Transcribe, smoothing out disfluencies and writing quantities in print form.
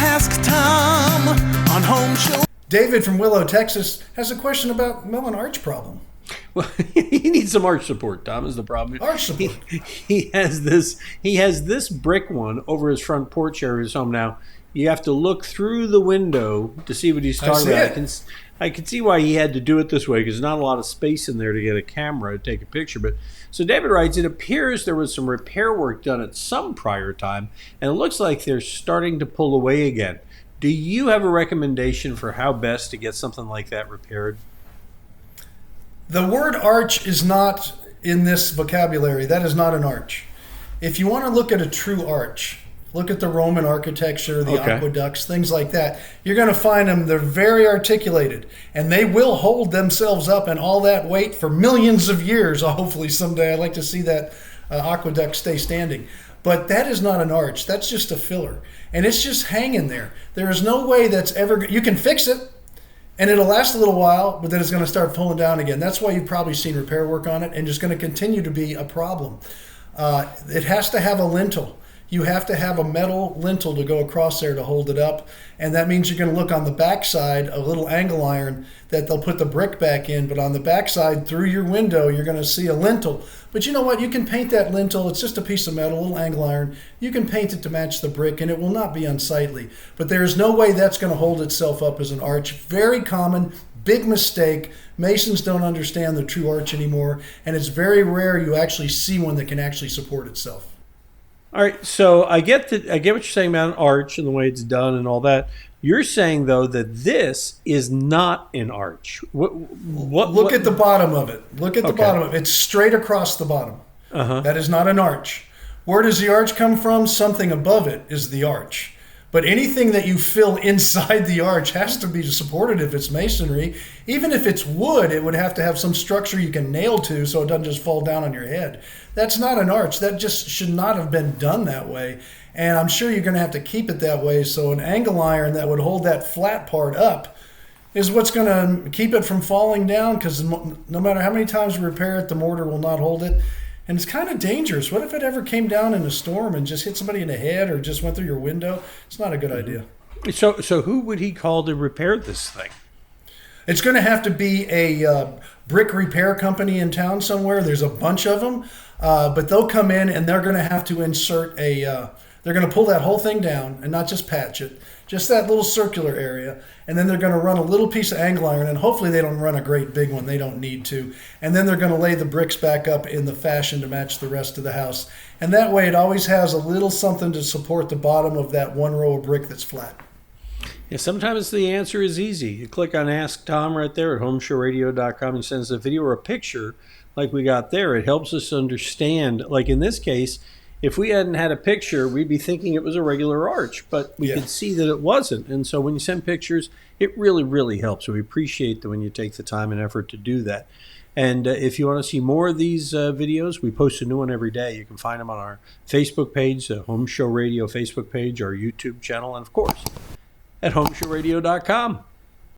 Ask Tom on Home Show. David from Willow, Texas, has a question about an arch problem. Well, he needs some arch support, Tom, is the problem. Arch support. He has this brick one over his front porch area of his home. Now, you have to look through the window to see what he's talking about. I can see why he had to do it this way, because there's not a lot of space in there to get a camera to take a picture. But so David writes, it appears there was some repair work done at some prior time, and it looks like they're starting to pull away again. Do you have a recommendation for how best to get something like that repaired? The word arch is not in this vocabulary. That is not an arch. If you want to look at a true arch, look at the Roman architecture, the aqueducts, things like that. You're going to find them, they're very articulated, and they will hold themselves up and all that weight for millions of years. Hopefully someday I'd like to see that aqueduct stay standing. But that is not an arch. That's just a filler. And it's just hanging there. There is no way that's ever... You can fix it, and it'll last a little while, but then it's going to start pulling down again. That's why you've probably seen repair work on it, and it's going to continue to be a problem. It has to have a lintel. You have to have a metal lintel to go across there to hold it up. And that means you're going to look on the backside, a little angle iron that they'll put the brick back in. But on the backside, through your window, you're going to see a lintel. But you know what? You can paint that lintel. It's just a piece of metal, a little angle iron. You can paint it to match the brick, and it will not be unsightly. But there is no way that's going to hold itself up as an arch. Very common, big mistake. Masons don't understand the true arch anymore. And it's very rare you actually see one that can actually support itself. All right, so I get what you're saying about an arch and the way it's done and all that. You're saying, though, that this is not an arch. Look at the bottom of it. Look at the bottom of it. It's straight across the bottom. That is not an arch. Where does the arch come from? Something above it is the arch. But anything that you fill inside the arch has to be supported if it's masonry. Even if it's wood, it would have to have some structure you can nail to so it doesn't just fall down on your head. That's not an arch. That just should not have been done that way. And I'm sure you're going to have to keep it that way. So an angle iron that would hold that flat part up is what's going to keep it from falling down, because no matter how many times you repair it, the mortar will not hold it. And it's kind of dangerous. What if it ever came down in a storm and just hit somebody in the head or just went through your window? It's not a good idea. So who would he call to repair this thing? It's going to have to be a brick repair company in town somewhere. There's a bunch of them. But they'll come in and they're going to have to insert they're going to pull that whole thing down and not just patch it, just that little circular area. And then they're going to run a little piece of angle iron, and hopefully they don't run a great big one. They don't need to. And then they're going to lay the bricks back up in the fashion to match the rest of the house. And that way it always has a little something to support the bottom of that one row of brick that's flat. Yeah, sometimes the answer is easy. You click on Ask Tom right there at HomeShowRadio.com and send us a video or a picture like we got there. It helps us understand, like in this case, if we hadn't had a picture, we'd be thinking it was a regular arch, but we could see that it wasn't. And so when you send pictures, it really, really helps. So we appreciate that when you take the time and effort to do that. And if you want to see more of these videos, we post a new one every day. You can find them on our Facebook page, the Home Show Radio Facebook page, our YouTube channel, and of course, at HomeShowRadio.com.